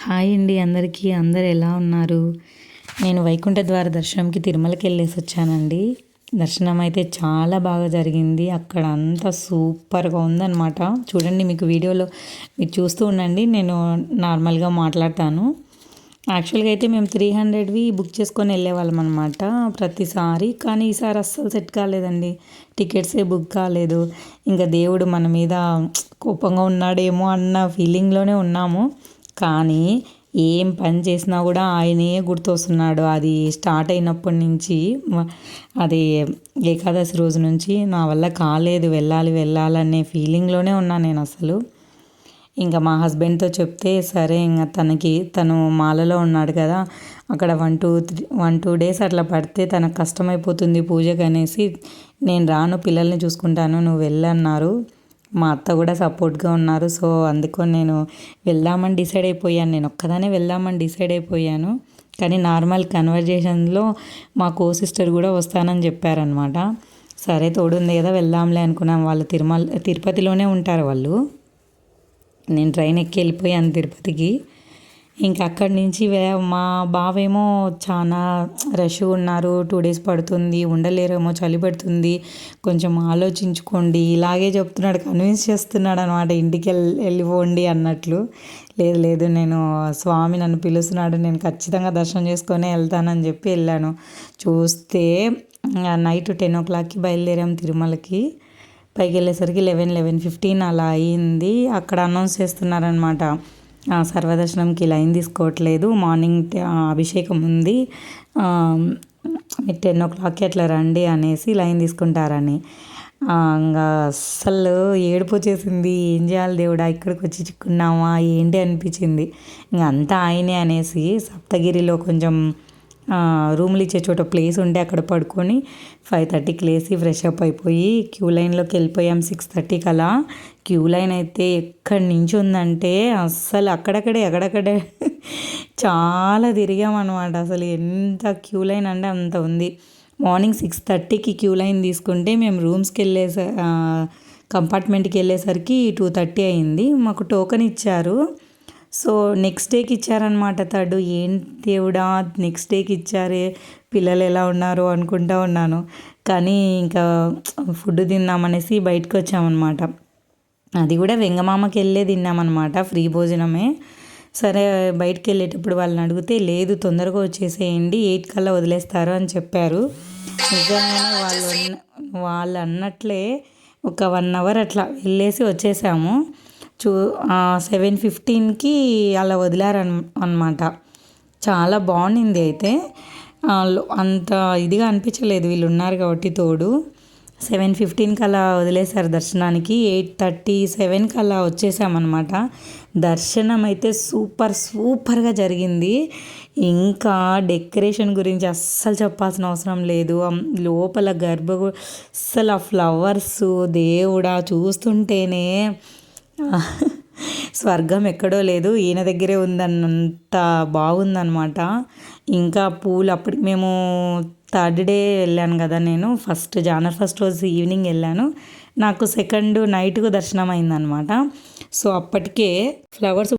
Hi అండి అందరికీ. అందరు ఎలా ఉన్నారు? నేను వైకుంఠ ద్వార దర్శనంకి తిరుమలకి వెళ్ళేసి వచ్చానండి. దర్శనం అయితే చాలా బాగా జరిగింది. అక్కడ అంతా సూపర్గా ఉందన్నమాట. చూడండి, మీకు వీడియోలో మీరు చూస్తూ ఉండండి, నేను నార్మల్గా మాట్లాడతాను. యాక్చువల్గా అయితే మేము 300వి బుక్ చేసుకొని వెళ్ళేవాళ్ళం అనమాట ప్రతిసారి. కానీ ఈసారి అస్సలు సెట్ కాలేదండి, టికెట్సే బుక్ కాలేదు. ఇంకా దేవుడు మన మీద కోపంగా ఉన్నాడేమో అన్న ఫీలింగ్లోనే ఉన్నాము. కానీ ఏం పని చేసినా కూడా ఆయనే గుర్తొస్తున్నాడు. అది స్టార్ట్ అయినప్పటి నుంచి, అది ఏకాదశి రోజు నుంచి నా వల్ల కాలేదు, వెళ్ళాలనే ఫీలింగ్లోనే ఉన్నాను నేను అసలు. ఇంకా మా హస్బెండ్తో చెప్తే సరే, ఇంకా తను మాలలో ఉన్నాడు కదా, అక్కడ 1-2 డేస్ అట్లా పడితే తనకు కష్టమైపోతుంది పూజకు అనేసి, నేను రాను, పిల్లల్ని చూసుకుంటాను, నువ్వు వెళ్ళన్నారు. మా అత్త కూడా సపోర్ట్గా ఉన్నారు. సో అందుకని నేను వెళ్దామని డిసైడ్ అయిపోయాను. నేను ఒక్కదానే వెళ్దామని డిసైడ్ అయిపోయాను. కానీ నార్మల్ కన్వర్జేషన్లో మా కో సిస్టర్ కూడా వస్తానని చెప్పారనమాట. సరే తోడుంది కదా వెళ్దాంలే అనుకున్నాం. వాళ్ళు తిరుపతిలోనే ఉంటారు వాళ్ళు. నేను ట్రైన్ ఎక్కి వెళ్ళిపోయాను తిరుపతికి. ఇంకా అక్కడి నుంచి మా బావేమో చాలా రష్ ఉన్నారు, 2 డేస్ పడుతుంది, ఉండలేరేమో, చలి పెడుతుంది, కొంచెం ఆలోచించుకోండి, ఇలాగే చెప్తున్నాడు, కన్విన్స్ చేస్తున్నాడు అనమాట, ఇంటికి వెళ్ళిపోండి అన్నట్లు. లేదు నేను స్వామి నన్ను పిలుస్తున్నాడు, నేను ఖచ్చితంగా దర్శనం చేసుకొని వెళ్తానని చెప్పి వెళ్ళాను. చూస్తే నైట్ 10 o'clockకి బయలుదేరాం తిరుమలకి. పైకి వెళ్ళేసరికి 11-11:15 అలా అయింది. అక్కడ అనౌన్స్ చేస్తున్నారనమాట, సర్వదర్శనంకి లైన్ తీసుకోవట్లేదు, మార్నింగ్ అభిషేకం ఉంది, 10 o'clockకి అట్లా రండి అనేసి లైన్ తీసుకుంటారని. ఇంకా అస్సలు ఏడుపు వచ్చేసింది. ఏం చేయాలి దేవుడా, ఇక్కడికి వచ్చి చిక్కున్నామా ఏంటి అనిపించింది. ఇంకా అంతా ఆయనే అనేసి సప్తగిరిలో కొంచెం రూమ్లు ఇచ్చే చోట ప్లేస్ ఉంటే అక్కడ పడుకొని 5:30కి లేసి ఫ్రెష్ అప్ అయిపోయి క్యూ లైన్లోకి వెళ్ళిపోయాం. 6:30కి అలా. క్యూ లైన్ అయితే ఎక్కడి నుంచి ఉందంటే అస్సలు అక్కడక్కడే చాలా తిరిగామన్నమాట. అసలు ఎంత క్యూ లైన్ అంటే అంత ఉంది. మార్నింగ్ 6:30కి క్యూ లైన్ తీసుకుంటే మేము రూమ్స్కి కంపార్ట్మెంట్కి వెళ్ళేసరికి 2:30 అయింది. మాకు టోకెన్ ఇచ్చారు. సో నెక్స్ట్ డేకి ఇచ్చారనమాట థర్డ్. ఏం దేవుడా, నెక్స్ట్ డేకి ఇచ్చారే, పిల్లలు ఎలా ఉన్నారో అనుకుంటా ఉన్నాను. కానీ ఇంకా ఫుడ్ తిందామనేసి బయటకు వచ్చామన్నమాట. అది కూడా వెంగమామకి వెళ్ళే తిన్నామన్నమాట, ఫ్రీ భోజనమే. సరే బయటకు వెళ్ళేటప్పుడు వాళ్ళని అడిగితే లేదు, తొందరగా వచ్చేసేయండి, 8 కల్లా వదిలేస్తారు అని చెప్పారు. నిజంగానే వాళ్ళు అన్నట్లే ఒక 1 hour అట్లా వెళ్ళేసి వచ్చేసాము. 7:15కి అలా వదిలారనమాట. చాలా బాగుండింది. అయితే అంత ఇదిగా అనిపించలేదు, వీళ్ళు ఉన్నారు కాబట్టి తోడు. 7:15కి అలా వదిలేశారు దర్శనానికి. 8:37కి అలా వచ్చేసామన్నమాట. దర్శనం అయితే సూపర్గా జరిగింది. ఇంకా డెకరేషన్ గురించి అస్సలు చెప్పాల్సిన అవసరం లేదు. లోపల అస్సలు ఆ ఫ్లవర్స్, దేవుడా చూస్తుంటేనే స్వర్గం ఎక్కడో లేదు, ఈయన దగ్గరే ఉందన్నంత బాగుందన్నమాట. ఇంకా పూలు, అప్పటికి మేము 3rd డే వెళ్ళాను కదా నేను. January 1st రోజు ఈవినింగ్ వెళ్ళాను. నాకు 2nd నైట్కు దర్శనం అయిందనమాట. సో అప్పటికే ఫ్లవర్స్